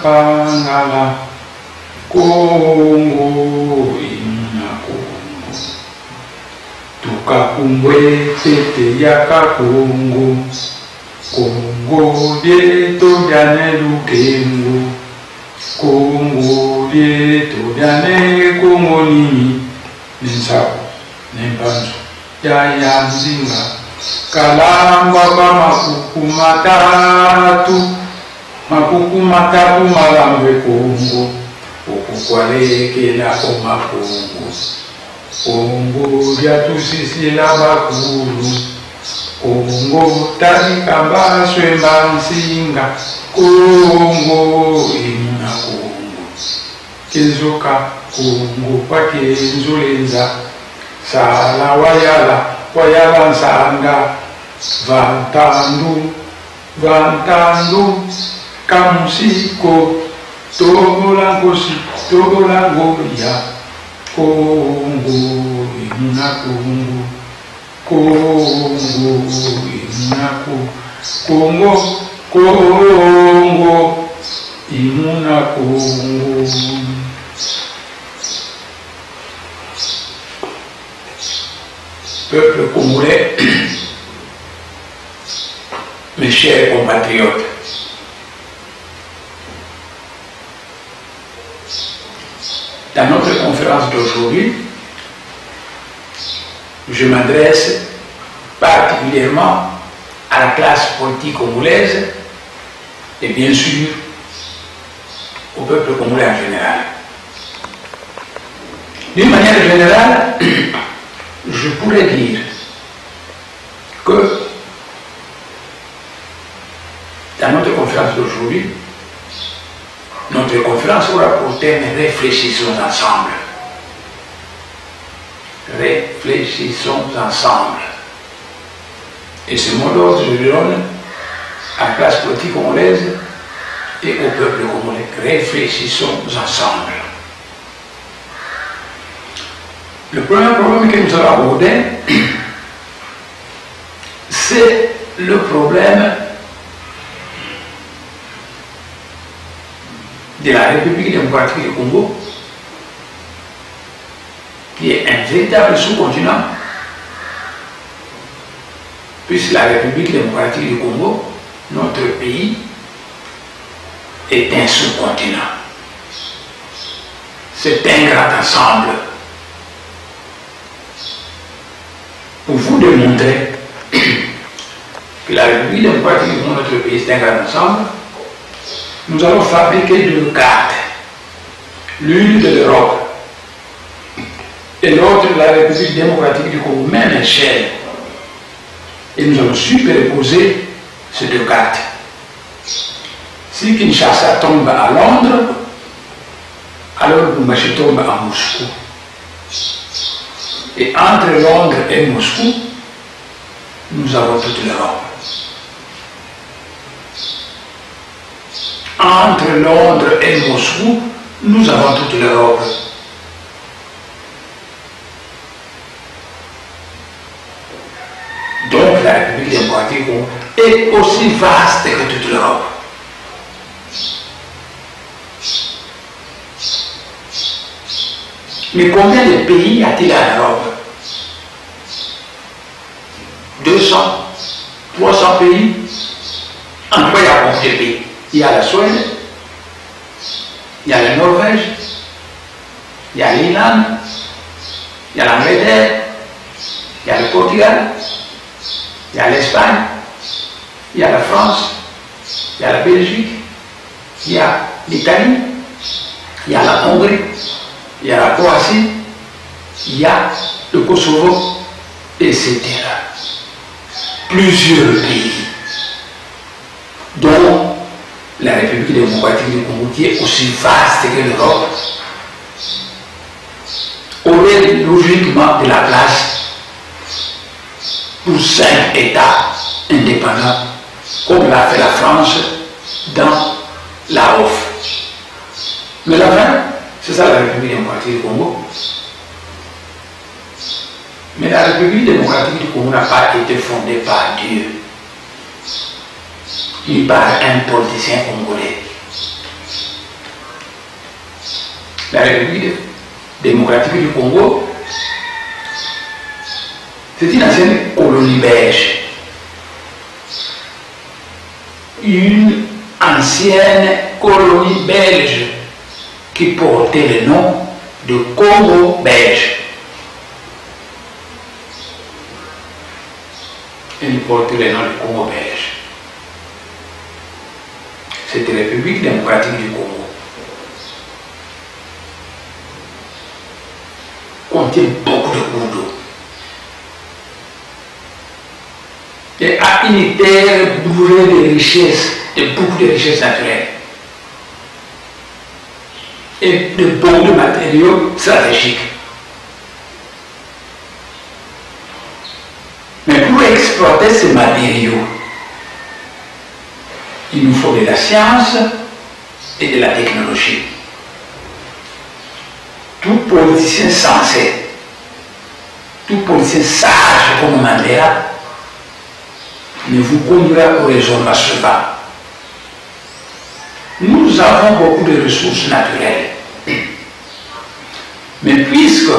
Pangala Kongo ina Kongo Tukakumbwe tete yaka Kongo Kongo dieto diane lukengo Kongo dieto diane Kongo nini Ninsao Nembanzo Yaya mzinga Kalamba makuku matatu malambe Kongo okukwalekela omakongo Kongo lyatusisila bakulu Kongo talikambaswe mansinga Kongo imuna Kongo kenzoka Kongo pakenzolenza sala wayala nsanga vantandu kamusiko togolango ya Kongo imuna Kongo Kongo imuna Kongo imuna Kongo. Peuple congolais, mes chers compatriotes, dans notre conférence d'aujourd'hui, je m'adresse particulièrement à la classe politique congolaise et bien sûr au peuple congolais en général. D'une manière générale, aujourd'hui, notre conférence aura pour thème Réfléchissons ensemble. Réfléchissons ensemble. Et ce mot d'ordre, je le donne à la classe politique congolaise et au peuple congolais. Réfléchissons ensemble. Le premier problème que nous allons aborder, c'est le problème de la République démocratique du Congo, qui est un véritable sous-continent, puisque la République démocratique du Congo, notre pays, est un sous-continent. C'est un grand ensemble. Pour vous démontrer que la République démocratique du Congo, notre pays, est un grand ensemble, nous allons fabriquer deux cartes. L'une de l'Europe et l'autre de la République démocratique du Congo, même échelle. Et nous allons superposer ces deux cartes. Si Kinshasa tombe à Londres, alors Lubumbashi tombe à Moscou. Et entre Londres et Moscou, nous avons toute l'Europe. Entre Londres et Moscou, nous avons toute l'Europe. Donc la République démocratique est aussi vaste que toute l'Europe. Mais combien de pays a-t-il en Europe? 200, 300 pays? En quoi il y a combien de pays? Il y a la Suède, il y a la Norvège, il y a l'Irlande, il y a l'Angleterre, il y a le Portugal, il y a l'Espagne, il y a la France, il y a la Belgique, il y a l'Italie, il y a la Hongrie, il y a la Croatie, il y a le Kosovo, etc. Plusieurs pays, dont la République démocratique du Congo, qui est aussi vaste que l'Europe, aurait logiquement de la place pour 5 États indépendants, comme l'a fait la France dans la OF. Mais la fin, c'est ça la République démocratique du Congo. Mais la République démocratique du Congo n'a pas été fondée par Dieu, ni par un politicien congolais. La République démocratique du Congo, c'est une ancienne colonie belge. Une ancienne colonie belge qui portait le nom de Congo belge. Elle portait le nom de Congo belge. Cette République démocratique du Congo contient beaucoup de cours d'eau. Et a une terre bourrée de richesses, de beaucoup de richesses naturelles. Et de beaucoup de matériaux stratégiques. Mais pour exploiter ces matériaux, il nous faut de la science et de la technologie. Tout politicien sensé, tout politicien sage comme Mandela ne vous conduira au raisonnement suivant. Nous avons beaucoup de ressources naturelles. Mais puisque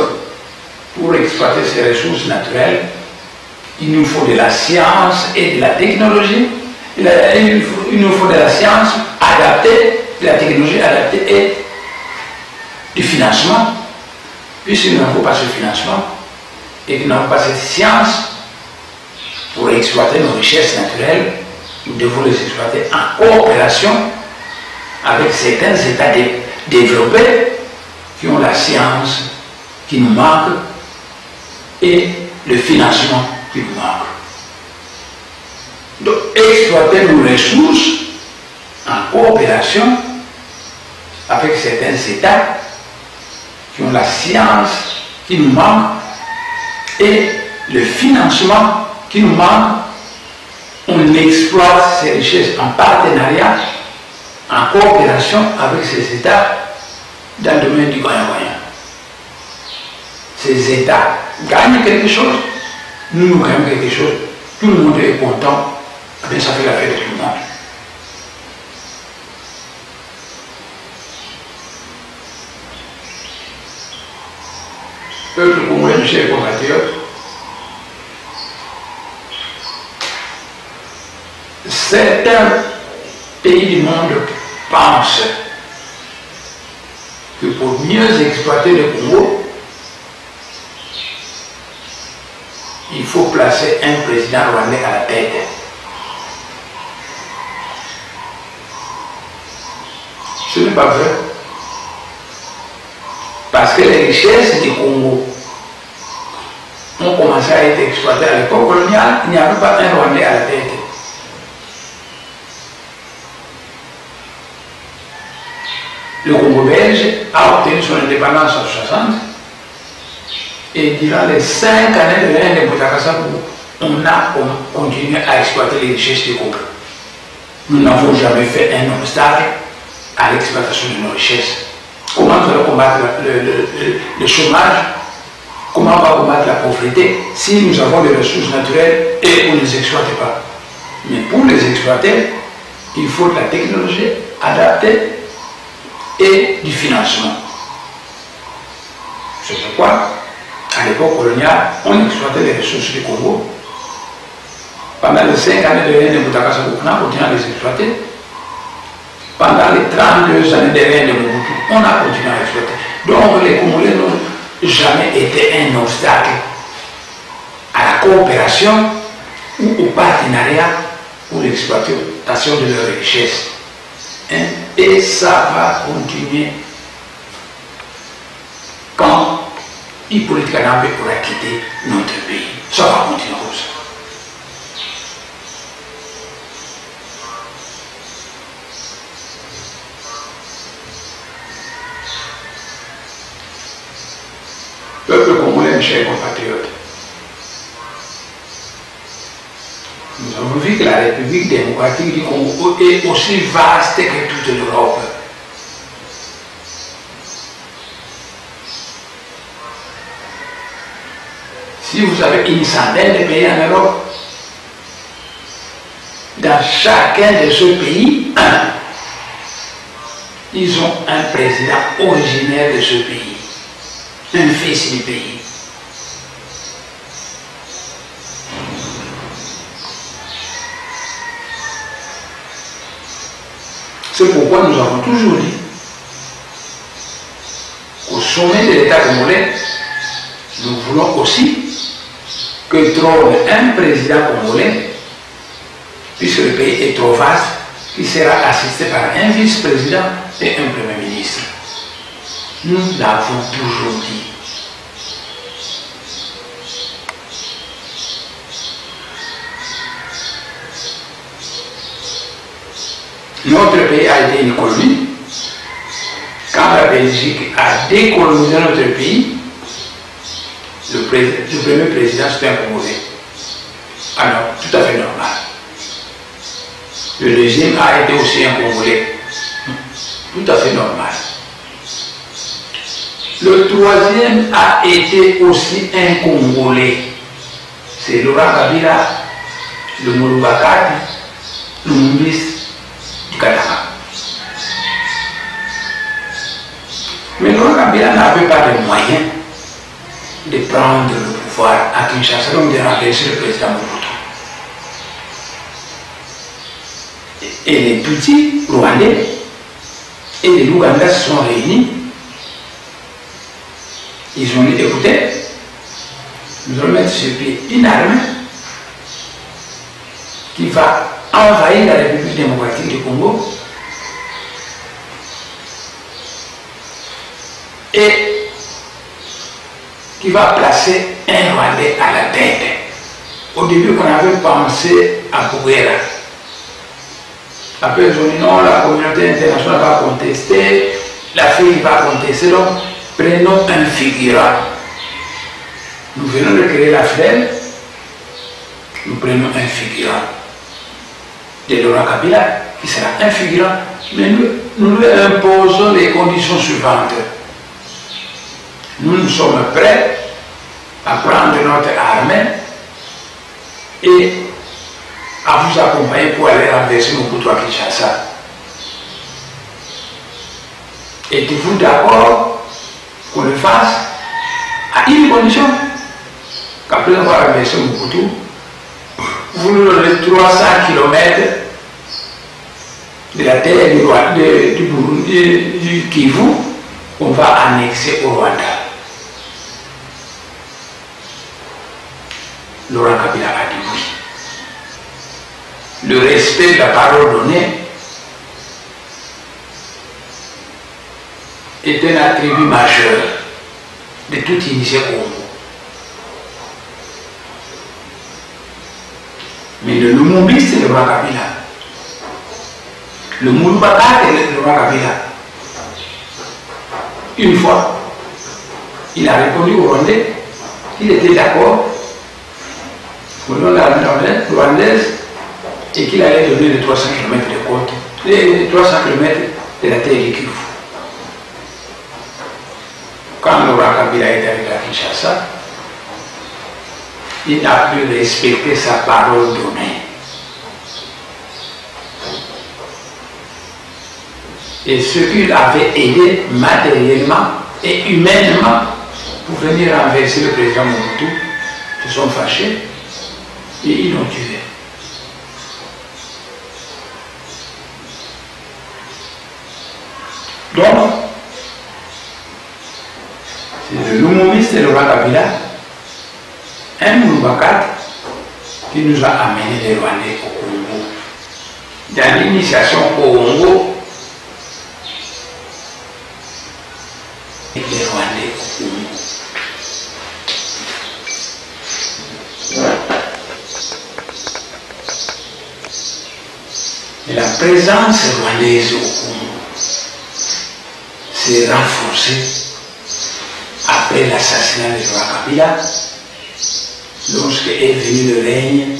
pour exploiter ces ressources naturelles, il nous faut de la science et de la technologie, il nous faut de la science adaptée, de la technologie adaptée et du financement, puisqu'il ne faut pas ce financement et qu'il n'avons pas cette science pour exploiter nos richesses naturelles, nous devons les exploiter en coopération avec certains États développés qui ont la science qui nous manque et le financement qui nous manque. Donc, exploiter nos ressources en coopération avec certains États qui ont la science qui nous manque et le financement qui nous manque. On exploite ces richesses en partenariat, en coopération avec ces États dans le domaine du gagnant-gagnant. Ces États gagnent quelque chose, nous gagnons quelque chose, tout le monde est content, bien ça fait l'affaire de tout le monde. Peuple congolais, mes chers compatriotes, certains pays du monde pensent que pour mieux exploiter le Congo, il faut placer un président rwandais à la tête. Ce n'est pas vrai. Parce que les richesses du Congo ont commencé à être exploitées à l'époque coloniale, il n'y avait pas un Rwandais à la tête. Le Congo belge a obtenu son indépendance en 1960 et durant les 5 années de l'ère de Boutakasakou, on a continué à exploiter les richesses du Congo. Nous n'avons jamais fait un obstacle à l'exploitation de nos richesses. Comment nous allons combattre le chômage? Comment on va combattre la pauvreté si nous avons des ressources naturelles et on ne les exploite pas? Mais pour les exploiter, il faut de la technologie adaptée et du financement. C'est pourquoi, à l'époque coloniale, on exploitait les ressources du Congo. Pendant les 5 années de règne de Boutakasakou, on a continué à les exploiter. Pendant les 32 années de règne de Mobutu, on a continué à exploiter. Donc les Congolais n'ont jamais été un obstacle à la coopération ou au partenariat pour l'exploitation de leurs richesses. Et ça va continuer quand Hippolyte Kagame aura quitté notre pays. Ça va continuer comme ça. Peuple congolais, mes chers compatriotes, nous avons vu que la République démocratique du Congo est aussi vaste que toute l'Europe. Si vous avez une centaine de pays en Europe, dans chacun de ces pays, ils ont un président originaire de ce pays, un fils du pays. C'est pourquoi nous avons toujours dit qu'au sommet de l'État congolais, nous voulons aussi que trône un président congolais, puisque le pays est trop vaste, qui sera assisté par un vice-président et un premier ministre. Nous l'avons toujours dit. Notre pays a été une colonie. Quand la Belgique a décolonisé notre pays, le premier président c'était un Congolais. Alors, tout à fait normal. Le deuxième a été aussi un Congolais. Tout à fait normal. Le troisième a été aussi un Congolais. C'est Laurent Kabila, le Moulou-Bakati, le Moumbis du Katanga. Mais Laurent Kabila n'avait pas de moyens de prendre le pouvoir à Kinshasa, donc de renverser le président Mobutu. Et les petits Rwandais et les Ougandais se sont réunis. Ils ont dit, écoutez, nous allons mettre sur pied une armée qui va envahir la République démocratique du Congo et qui va placer un Rwandais à la tête. Au début, on avait pensé à Bouguera. Après, ils ont dit non, la communauté internationale va contester, l'Afrique va contester, donc prenons un figurant. Nous venons de créer la FLEL, nous prenons un figurant de Laurent Kabila, qui sera un figurant, mais nous lui imposons les conditions suivantes. Nous sommes prêts à prendre notre armée et à vous accompagner pour aller renverser Mobutu à Kinshasa. Êtes-vous d'accord qu'on le fasse à une condition? Qu'après avoir renversé Mobutu, vous nous donnez 300 km de la terre du Burundi, du Kivu, on va annexer au Rwanda. Laurent Kabila a dit oui. Le respect de la parole donnée est un attribut majeur de toute initié Congo. Mais le Lumumbi, c'est le Laurent Kabila. Le Moulbaka, c'est le Laurent Kabila. Une fois, il a répondu aux Rwandais qu'il était d'accord pour l'armée rwandaise et qu'il allait donner les 300 km de côte, les 300 km de la terre du Kivu. Quand Laurent Kabila est arrivé à Kinshasa, il n'a plus respecté sa parole donnée. Et ceux qui l'avaient aidé matériellement et humainement pour venir renverser le président Mobutu se sont fâchés et ils l'ont tué. Donc, c'est le Lumumiste et le Laurent Kabila, un Moulbakat qui nous a amené les Rwandais au Congo. Dans l'initiation au Congo, et les Rwandais au Congo. Et la présence rwandaise au Congo s'est renforcée après l'assassinat de Laurent Kabila, lorsque est venu le règne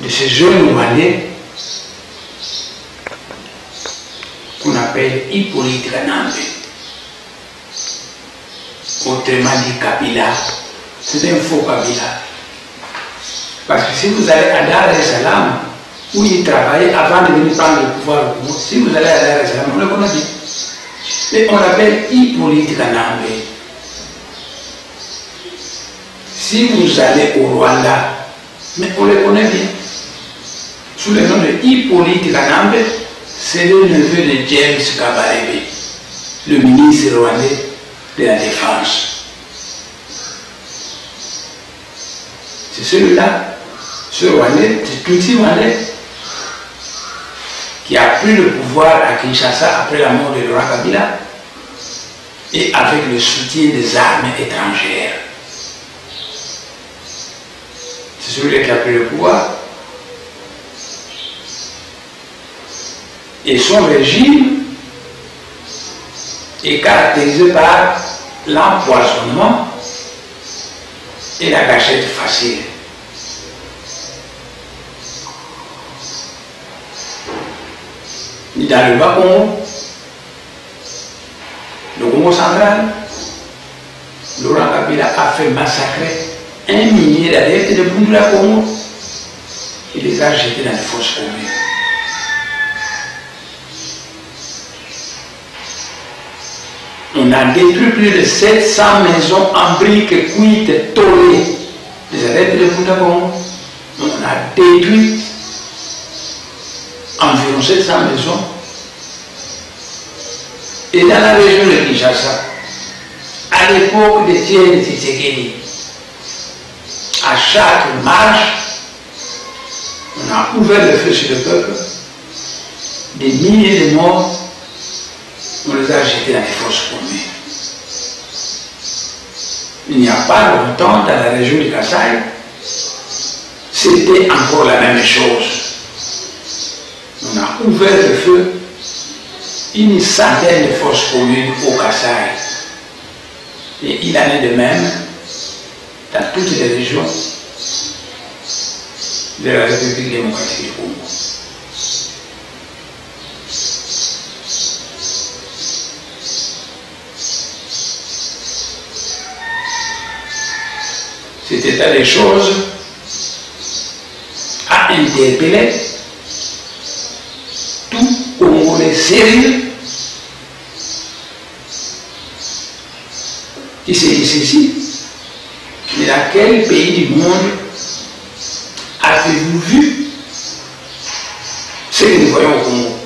de ces jeunes Rwandais qu'on appelle Hippolyte Kanambe. Autrement dit Kabila, c'est un faux Kabila. Parce que si vous allez à Dar es Salaam, où il travaillait avant de venir prendre le pouvoir au Congo, si vous allez à Dar es Salaam, on le connaît bien. Mais on l'appelle Hippolyte Kanambe. Si vous allez au Rwanda, mais on le connaît bien, sous le nom de Hippolyte Kanambe, c'est le neveu de James Kabarebe, le ministre rwandais de la Défense. C'est celui-là, ce Rwandais, ce petit Rwandais, qui a pris le pouvoir à Kinshasa après la mort de Laurent Kabila et avec le soutien des armées étrangères. C'est celui-là qui a pris le pouvoir. Et son régime est caractérisé par l'empoisonnement et la gâchette facile. Dans le Bas-Congo, le Congo central, Laurent Kabila a fait massacrer 1 millier d'adeptes de Bundula Congo et les a jetés dans les fosses communes. On a détruit plus de 700 maisons en briques cuites, tollées. Les adeptes de Bundula Congo, on a détruit environ 700 maisons. Et dans la région de Kinshasa, à l'époque de Thierry Tshisekedi, à chaque marche, on a ouvert le feu sur le peuple, des milliers de morts, on les a jetés dans les fosses communes. Il n'y a pas longtemps, dans la région du Kasaï, c'était encore la même chose. On a ouvert le feu, une centaine de forces communes au Kasaï. Et il en est de même dans toutes les régions de la République démocratique du Congo. Cet état des choses a interpellé tout Congolais sérieux qui se dit ceci: mais dans quel pays du monde avez-vous vu ce que nous voyons au Congo?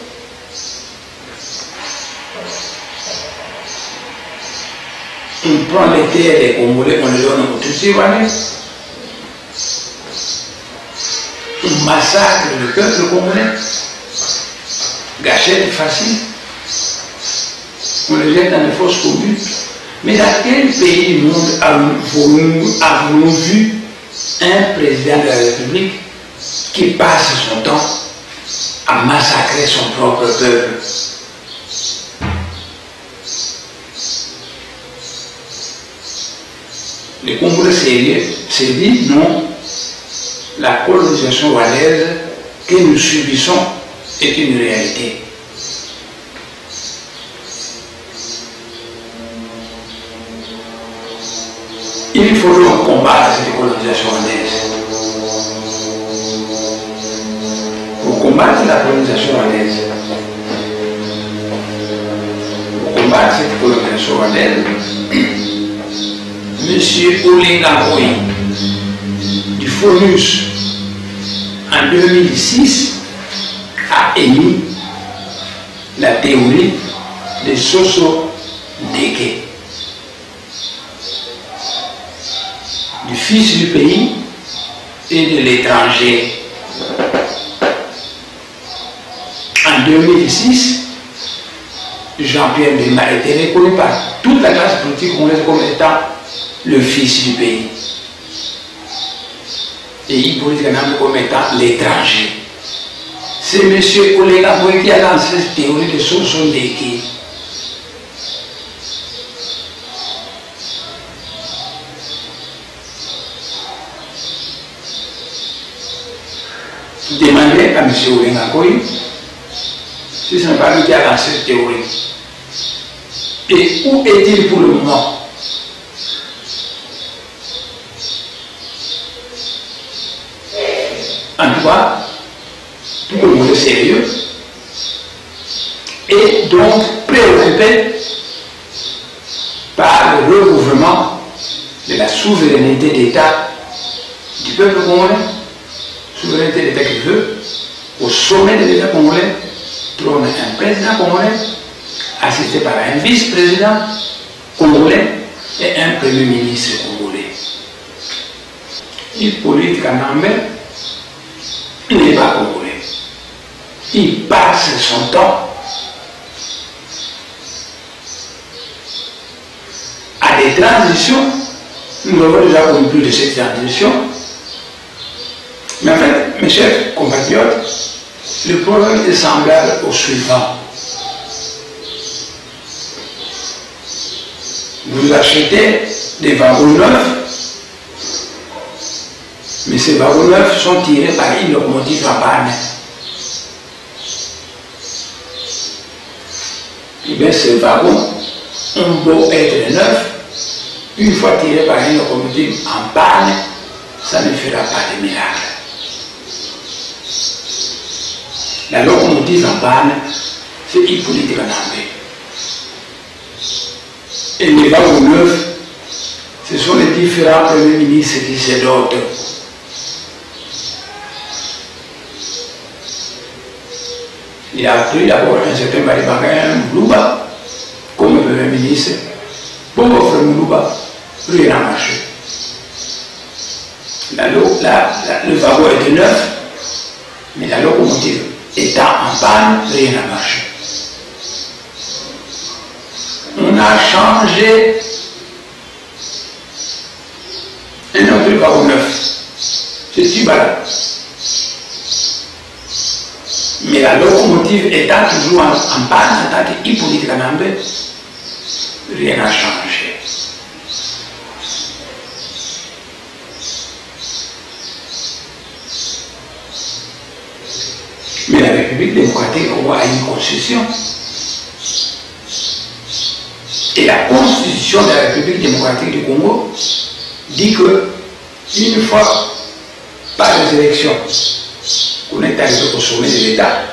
On prend les terres des Congolais, on les donne aux Tutsi-Rwandais. On massacre le peuple congolais. Gâchette facile. On les jette dans les fosses communes. Mais dans quel pays du monde avons-nous vu un président de la République qui passe son temps à massacrer son propre peuple? Les Congolais sérieux se disent non, la colonisation rwandaise que nous subissons est une réalité. Il faut donc combattre cette colonisation rwandaise. Pour combattre la colonisation rwandaise, pour combattre cette colonisation rwandaise, Monsieur Olenga Ngoyi du FONUS en 2006 a émis la théorie de Soso Ndeke, du fils du pays et de l'étranger. En 2006, Jean-Pierre Bemba a été reconnu par toute la classe politique congolaise comme étant le fils du pays. Et il pourrait être comme étant l'étranger. C'est M. Olenga Ngoyi qui a lancé cette théorie de Soso Ndeke. Demandez à M. Olenga Ngoyi si ce n'est pas lui qui a lancé cette théorie. Et où est-il pour le moment? En tout cas, tout le monde est sérieux et donc préoccupé par le recouvrement de la souveraineté d'État du peuple congolais, souveraineté d'État qui veut, au sommet de l'État congolais, trône un président congolais, assisté par un vice-président congolais et un premier ministre congolais. Hippolyte Kanambe n'est pas congolais. Il passe son temps à des transitions. Nous avons déjà connu plus de cette transition. Mais en fait, mes chers compatriotes, le problème est semblable au suivant. Vous achetez des wagons neufs, mais ces wagons neufs sont tirés par une locomotive en panne. Et bien ces wagons ont beau être neufs, une fois tirés par une locomotive en panne, ça ne fera pas de miracle. La locomotive en panne, c'est Hippolyte Kanambe. Et les wagons neufs, ce sont les différents premiers ministres qui se dotent. Il a pris d'abord un certain Baribanga Moulouba comme premier ministre. Pour offrir Moulouba, rien n'a marché. Le wagon était neuf, mais la locomotive étant en panne, rien n'a marché. On a changé un autre wagon neuf. C'est Tibala. Mais la locomotive étant toujours en panne en tant qu'Hippolyte Kanambe, rien n'a changé. Mais la République démocratique du Congo a une constitution. Et la constitution de la République démocratique du Congo dit que une fois par les élections qu'on est arrivé au sommet de l'État,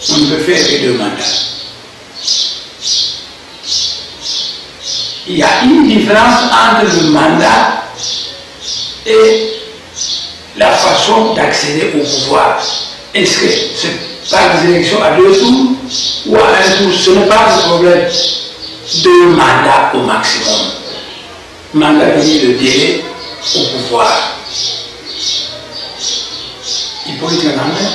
on ne peut faire que 2 mandats. Il y a une différence entre le mandat et la façon d'accéder au pouvoir. Est-ce que c'est par les élections à 2 tours ou à 1 tour? Ce n'est pas le problème. 2 mandats au maximum. Mandat veut dire le délai au pouvoir. Hippolyte Kanambe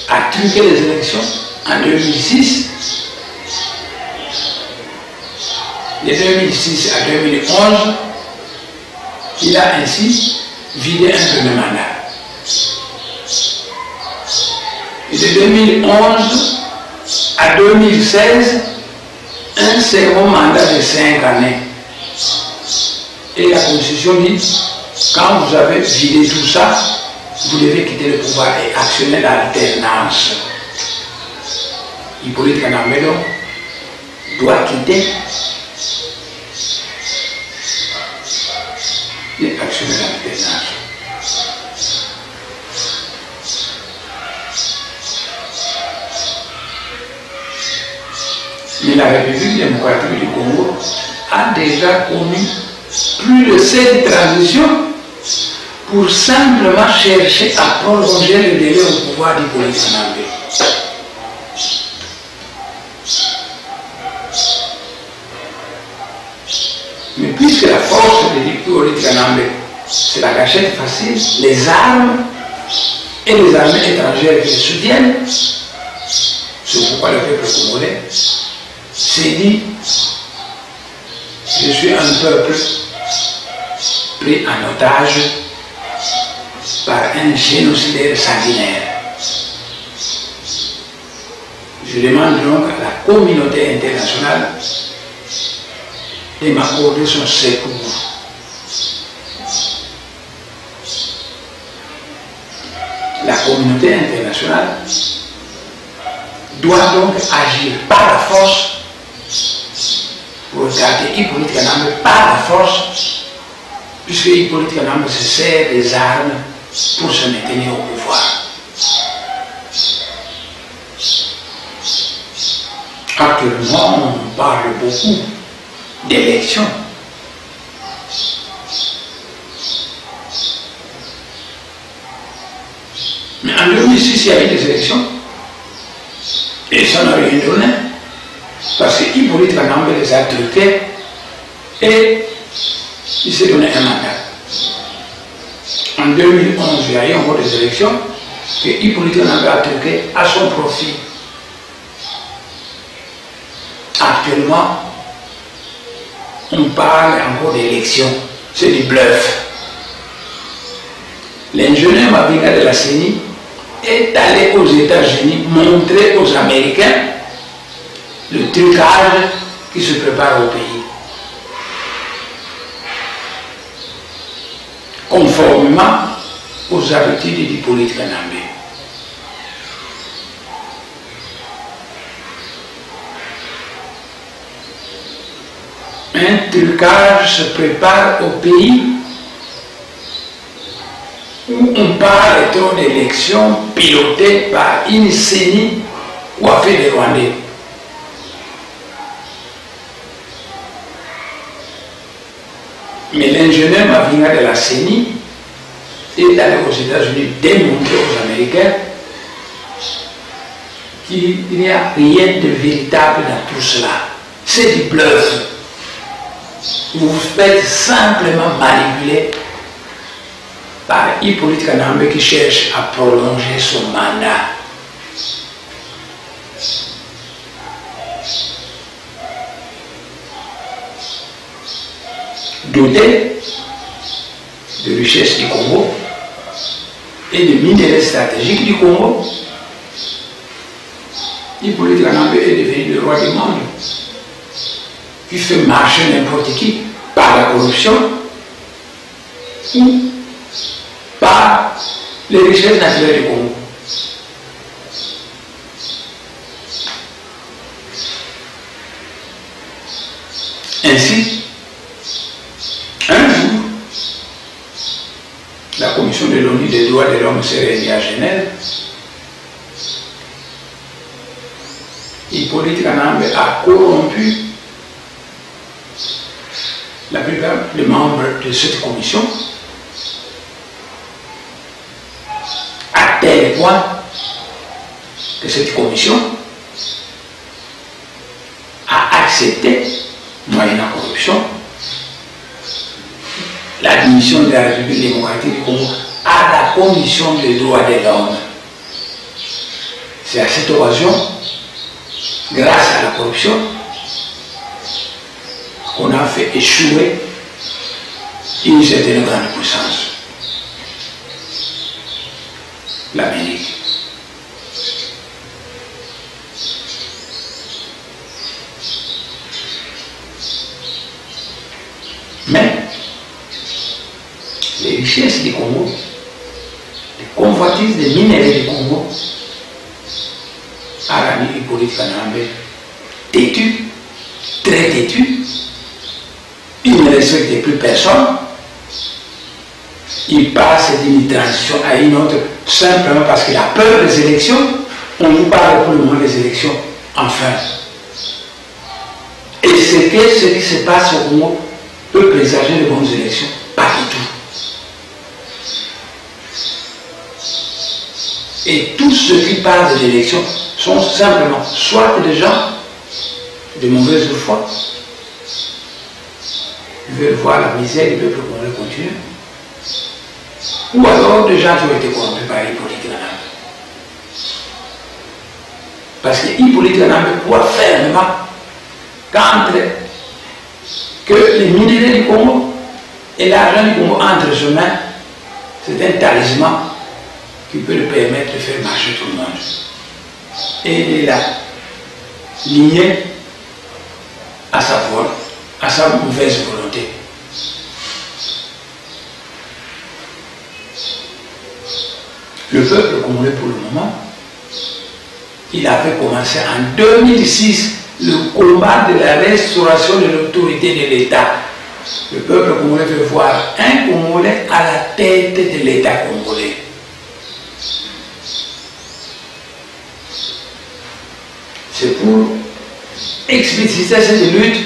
a truqué les élections en 2006. De 2006 à 2011, il a ainsi vidé un premier mandat. Et de 2011 à 2016, un second mandat de 5 années. Et la Constitution dit, quand vous avez vidé tout ça, vous devez quitter le pouvoir et actionner l'alternance. Hippolyte Kanambe doit quitter et actionner l'alternance. Mais la République démocratique du Congo a déjà connu plus de 7 transitions pour simplement chercher à prolonger le délai au pouvoir d'Hippolyte Kanambe. Mais puisque la force de Hippolyte Kanambe, c'est la gâchette facile, les armes et les armées étrangères qui le soutiennent, c'est pourquoi le peuple congolais s'est dit, je suis un peuple pris en otage par un génocidaire sanguinaire. Je demande donc à la communauté internationale de m'accorder son secours. La communauté internationale doit donc agir par la force pour regarder Hippolyte Kanambe par la force, puisque Hippolyte Kanambe se sert des armes pour se maintenir au pouvoir. Actuellement, on parle beaucoup d'élections. Mais en 2006, il y avait des élections et ça n'a rien donné. Parce que Hippolyte Kanambe les a truqués et il s'est donné un mandat. En 2011, il y a eu encore des élections que Hippolyte Kanambe a truqué à son profit. Actuellement, on parle encore d'élections. C'est du bluff. L'ingénieur Mavinga de la CENI est allé aux États-Unis montrer aux Américains le trucage qui se prépare au pays. Conformément aux habitudes d'Hippolyte Kanambe. Un trucage se prépare au pays où on parle trop d'élections pilotées par une CENI coiffée des Rwandais. Mais l'ingénieur Mavinga de la CENI est allé aux États-Unis démontrer aux Américains qu'il n'y a rien de véritable dans tout cela. C'est du bluff. Vous vous faites simplement manipuler par Hippolyte Kanambe qui cherche à prolonger son mandat. Doté de richesse du Congo, et de minerais stratégiques du Congo, Hippolyte Kanambe est devenu le roi du monde, qui fait marcher n'importe qui par la corruption ou par les richesses naturelles du Congo. Ainsi, un jour, la commission de l'ONU des droits de l'homme s'est réunie à Genève. Hippolyte Kanambe a corrompu la plupart des membres de cette commission à tel point que cette commission a accepté, moyennant corruption, l'admission de la République démocratique du Congo à la Commission des droits de l'homme. C'est à cette occasion, grâce à la corruption, qu'on a fait échouer une certaine grande puissance, l'Amérique. Mais les richesses du Congo, les convoitises des minéraux du Congo, a rendu Hippolyte Kanambe têtu, très têtu. Il ne respecte plus personne. Il passe d'une transition à une autre simplement parce qu'il a peur des élections. On nous parle pour le moment des élections, enfin. Et ce qui se passe au Congo peut présager de bonnes élections. Pas du tout. Et tous ceux qui parlent de l'élection sont simplement soit des gens de mauvaise foi, ils veulent voir la misère du peuple congolais continuer, ou alors des gens qui ont été corrompus par Hippolyte Kanambe. Parce que Hippolyte Kanambe croit fermement que les minéraux du Congo et l'argent du Congo entre ses mains, c'est un talisman qui peut lui permettre de faire marcher tout le monde. Et il est là, lié à sa mauvaise volonté. Le peuple congolais, pour le moment, il avait commencé en 2006 le combat de la restauration de l'autorité de l'État. Le peuple congolais veut voir un Congolais à la tête de l'État congolais. C'est pour expliciter cette lutte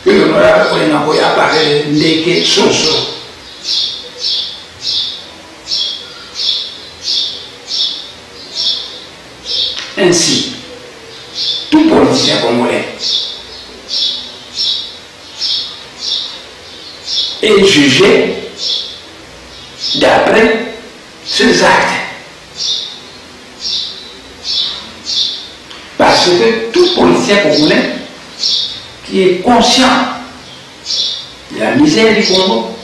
que l'honorable Olengakoye a parlé de Ndeke Soso. Ainsi, tout politicien congolais est jugé d'après ses actes. Parce que tout politicien congolais qui est conscient de la misère du Congo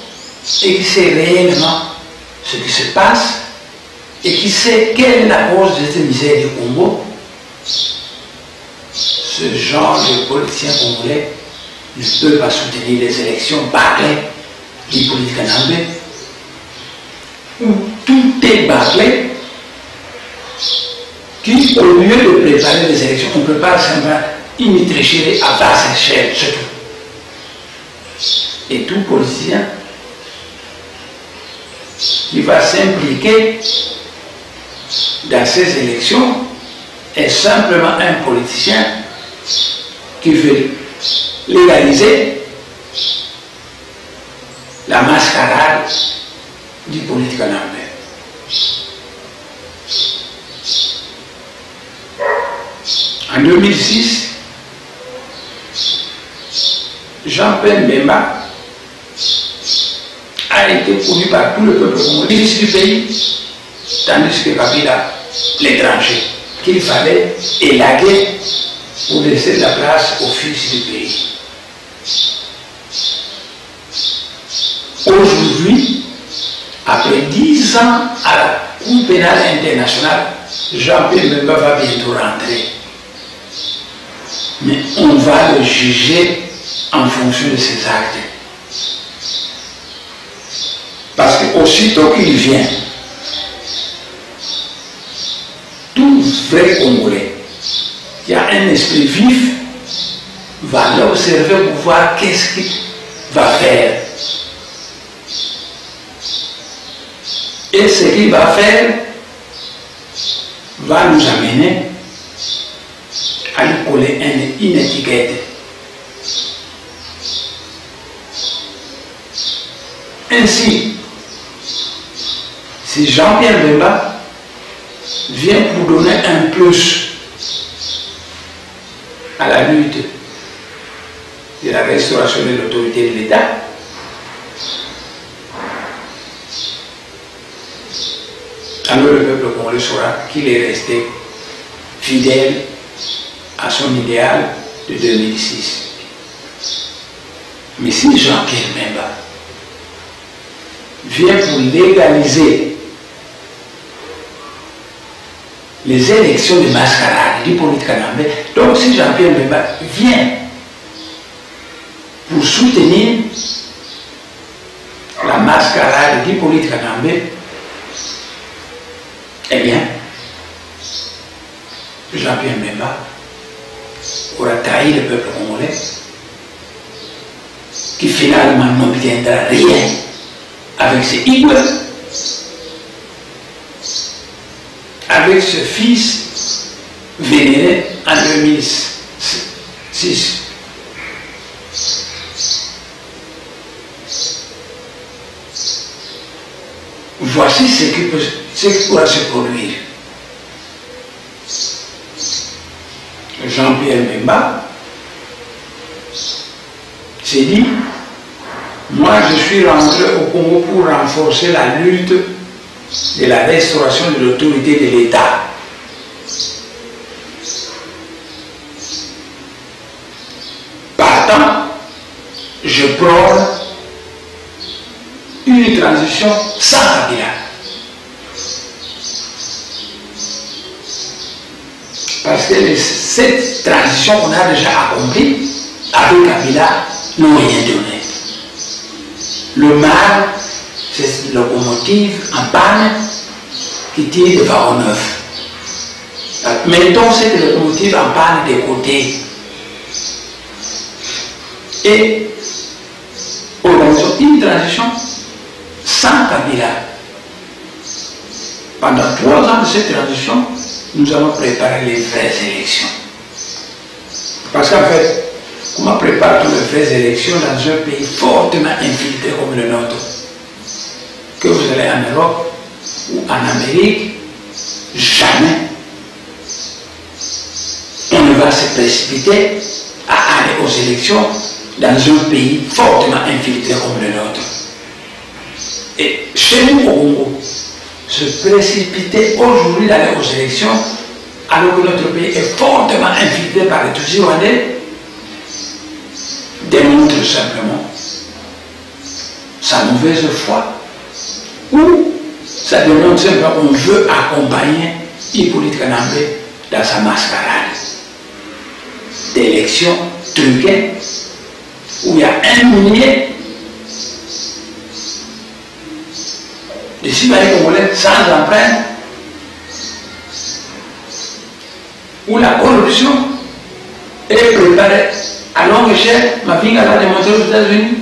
et qui sait réellement ce qui se passe et qui sait quelle est la cause de cette misère du Congo, ce genre de politicien congolais ne peut pas soutenir les élections bâclées d'Hippolyte Kanambe, où tout est bâclé, qui, au lieu de préparer les élections, on prépare simplement une tricherie à basse échelle, c'est tout. Et tout politicien qui va s'impliquer dans ces élections est simplement un politicien qui veut légaliser la mascarade d'Hippolyte Kanambe. En 2006, Jean-Pierre Bemba a été connu par tout le peuple congolais du pays, tandis que Kabila, l'étranger, qu'il fallait élaguer pour laisser la place aux fils du pays. Aujourd'hui, Après 10 ans à la Cour pénale internationale, Jean-Pierre Bemba va bientôt rentrer. Mais on va le juger en fonction de ses actes. Parce qu'aussitôt qu'il vient, tout vrai Congolais qui a un esprit vif va l'observer pour voir qu'est-ce qu'il va faire. Et ce qu'il va faire va nous amener à lui coller une étiquette. Ainsi, si Jean-Pierre Bemba vient pour donner un plus à la lutte de la restauration de l'autorité de l'État, alors le peuple congolais saura qu'il est resté fidèle à son idéal de 2006. Mais si Jean-Pierre Bemba vient pour légaliser les élections de mascarade du politique Kanambe, donc si Jean-Pierre Bemba vient pour soutenir la mascarade du politique Kanambe, eh bien, Jean-Pierre Bemba aura trahi le peuple congolais qui finalement n'obtiendra rien avec ce hibou, avec ce fils vénéré en 2006. Voici ce qui pourra se produire. Jean-Pierre Bemba s'est dit, moi je suis rentré au Congo pour renforcer la lutte de la restauration de l'autorité de l'État. Partant, je prône une transition sans Kabila. Parce que cette transition qu'on a déjà accomplie avec Kabila n'ont rien donné. Le mal, c'est une locomotive en panne qui tire de Phare Neuf. Mettons cette locomotive en panne des côtés. Et organisons une transition sans Kabila. Pendant 3 ans de cette transition, nous allons préparer les vraies élections. Parce qu'en fait, comment prépare-t-on les vraies élections dans un pays fortement infiltré comme le nôtre? Que vous allez en Europe ou en Amérique, jamais on ne va se précipiter à aller aux élections dans un pays fortement infiltré comme le nôtre. Et chez nous au Congo, se précipiter aujourd'hui d'aller aux élections alors que notre pays est fortement infiltré par les Tutsis rwandais démontre simplement sa mauvaise foi, ou ça démontre simplement qu'on veut accompagner Hippolyte Kanambe dans sa mascarade d'élections truquées où il y a 1 millier de citoyens congolais sans empreinte, où la corruption est préparée à longue échelle. Ma fille l'a démontré aux États-Unis.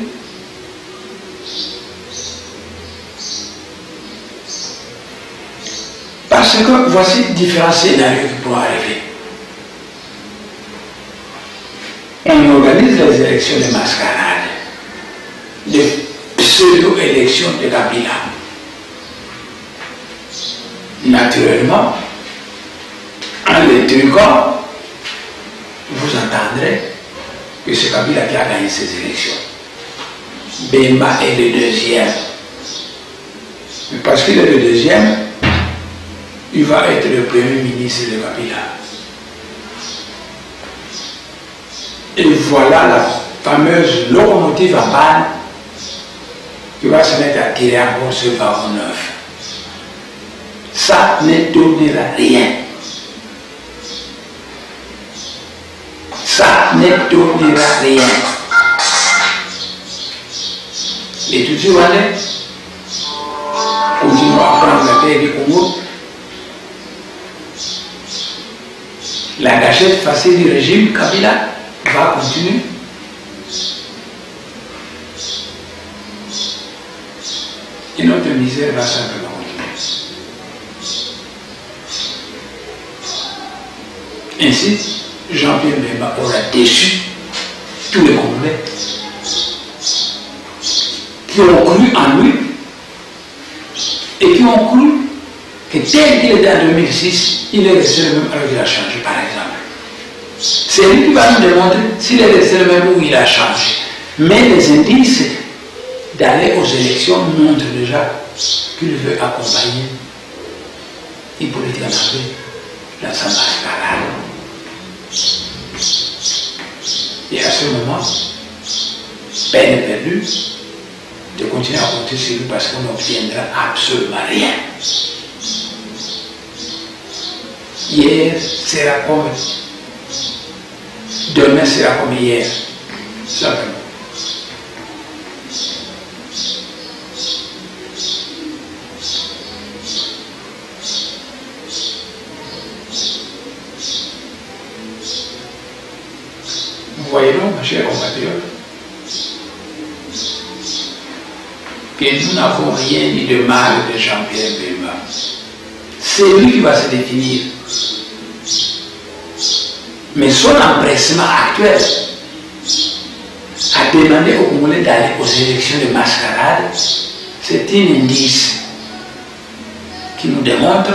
Parce que voici différents scénarios qui pourront arriver. On organise les élections de mascarade, les pseudo-élections de Kabila. Naturellement, en les truquant, vous entendrez que c'est Kabila qui a gagné ces élections. Bemba est le deuxième. Mais parce qu'il est le deuxième, il va être le premier ministre de Kabila. Et voilà la fameuse locomotive en panne qui va se mettre à tirer encore ce wagon neuf. Ça ne donnera rien. Ça ne donnera rien. Les Tutsis rwandais continuent à prendre la paix du Congo. La gâchette facile du régime Kabila va continuer. Et notre misère va simplement continuer. Ainsi, Jean-Pierre Bemba aura déçu tous les Congolais qui ont cru en lui et qui ont cru que tel qu'il était en 2006, il est resté le même alors qu'il a changé, par exemple. C'est lui qui va nous démontrer s'il est resté le même ou il a changé. Mais les indices d'aller aux élections montrent déjà qu'il veut accompagner Hippolyte Kagame dans sa mascarade. Et à ce moment, peine est perdue de continuer à compter sur lui parce qu'on n'obtiendra absolument rien. Hier sera comme demain sera comme hier. Simplement. Vous voyez donc, mes chers compatriotes, que nous n'avons rien dit de mal de Jean-Pierre Bemba. C'est lui qui va se définir. Mais son empressement actuel à demander aux Congolais d'aller aux élections de mascarade, c'est un indice qui nous démontre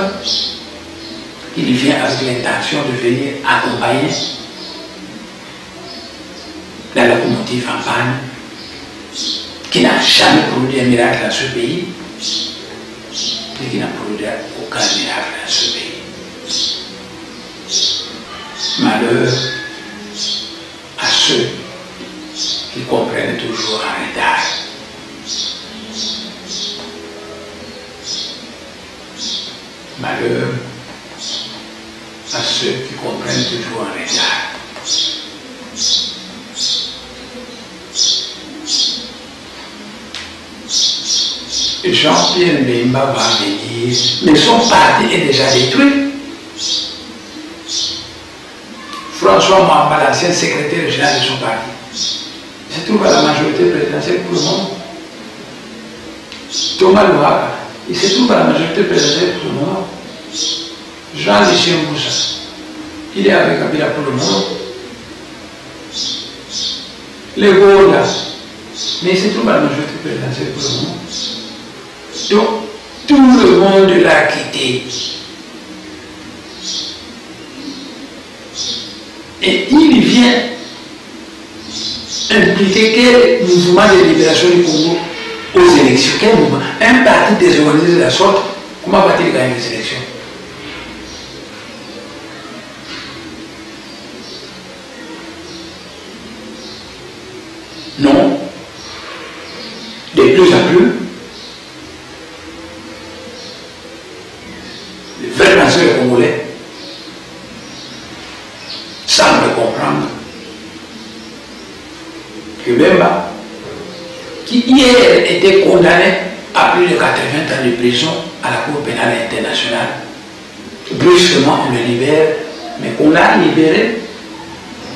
qu'il vient avec l'intention de venir accompagner la locomotive en panne qui n'a jamais produit un miracle dans ce pays et qui n'a produit aucun miracle dans ce pays. Malheur à ceux qui comprennent toujours en retard. Malheur à ceux qui comprennent toujours en retard. Jean-Pierre Bemba va venir, mais son parti est déjà détruit. François Mamba, l'ancien secrétaire général de son parti, se trouve à la majorité présidentielle pour le moment. Thomas Louaka, il se trouve à la majorité présidentielle pour le moment. Jean-Lucien Moussa, il est avec Kabila pour le moment. Les Gola, mais il se trouve à la majorité présidentielle pour le moment. Donc, tout le monde l'a quitté. Et il vient impliquer quel mouvement de libération du Congo aux élections. Quel mouvement? Un parti désorganisé de la sorte, comment va-t-il gagner les élections? Non. De plus en plus, les vrais penseurs congolais semblent comprendre que Bemba, qui hier était condamné à plus de 80 ans de prison à la Cour pénale internationale, brusquement on le libère, mais qu'on l'a libéré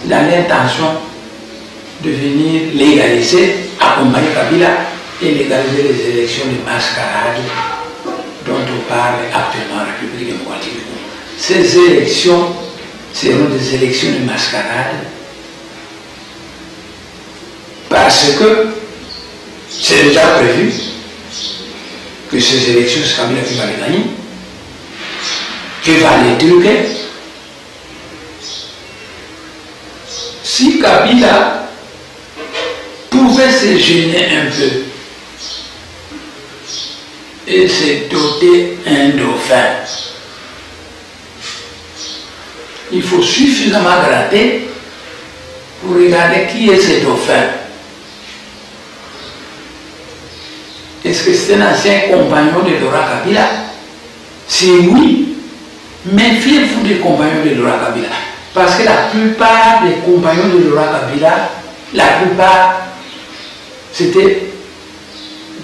dans l'intention de venir légaliser, accompagner Kabila et légaliser les élections de mascarade dont on parle actuellement en République démocratique du Congo. Ces élections seront des élections de mascarade parce que c'est déjà prévu que ces élections, c'est Kabila qui va les gagner, qui va les truquer. Si Kabila pouvait se gêner un peu et se doter un dauphin, il faut suffisamment gratter pour regarder qui est ce dauphin. est-ce que c'est un ancien compagnon de Laurent Kabila? Si oui, méfiez-vous des compagnons de Laurent Kabila. Parce que la plupart des compagnons de Laurent Kabila, la plupart, c'était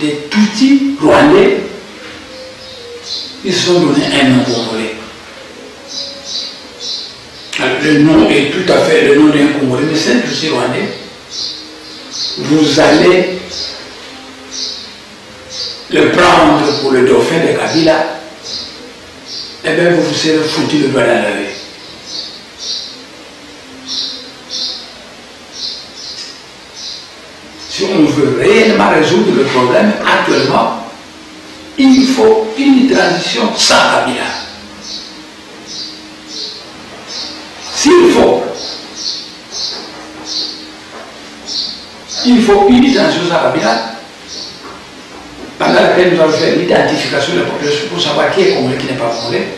des Tutsis rwandais. Ils se sont donné un nom congolais. Le nom est tout à fait le nom d'un Congolais, mais c'est un Tutsi rwandais. Vous allez le prendre pour le dauphin de Kabila, et bien vous vous serez foutu le doigt dans l'œil. Si on veut réellement résoudre le problème actuellement, il faut une transition sans Kabila. S'il faut, il faut une transition sans Kabila, pendant laquelle nous allons faire l'identification de la population pour savoir qui est congolais, qui n'est pas congolais.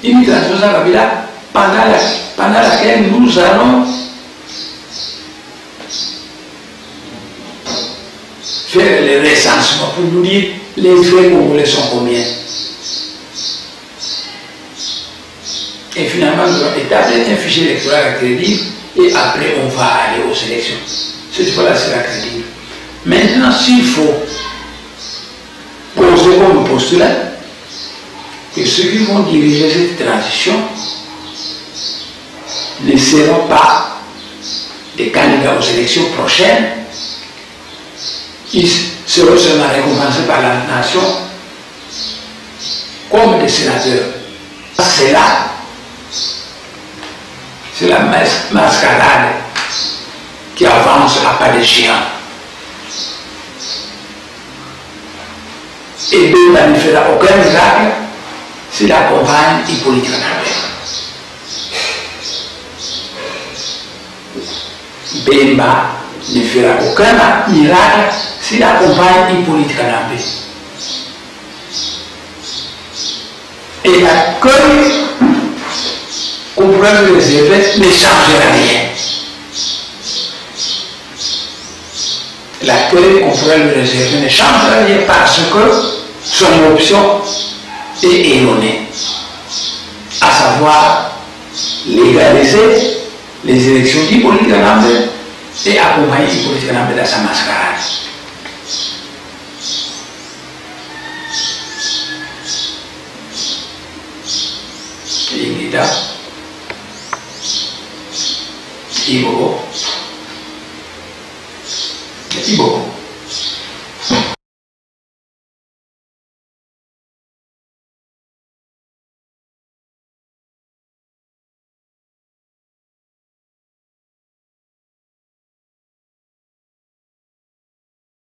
Une transition sans Kabila, pendant laquelle nous allons faire les recensements pour nous dire les vrais congolais sont combien. Et finalement, nous allons établir un fichier électoral crédible et après on va aller aux élections. Cette fois-là, c'est la crédible. Maintenant, s'il faut poser comme postulat que ceux qui vont diriger cette transition ne seront pas des candidats aux élections prochaines, ils seront seulement récompensés par la nation comme des sénateurs. C'est là, c'est la mascarade qui avance à pas de géant. Et Bemba ne fera aucun miracle s'il accompagne Hippolyte Kanambe. Bemba ne fera aucun miracle s'il accompagne Hippolyte Kanambe. Et l'accueil qu'on pourrait lui réserver ne changera rien. L'accueil qu'on pourrait lui réserver ne changera rien parce que son option est erronée. À savoir légaliser les élections d'Hippolyte Kanambe et accompagner Hippolyte Kanambe dans sa mascarade. Ingida, Iboko,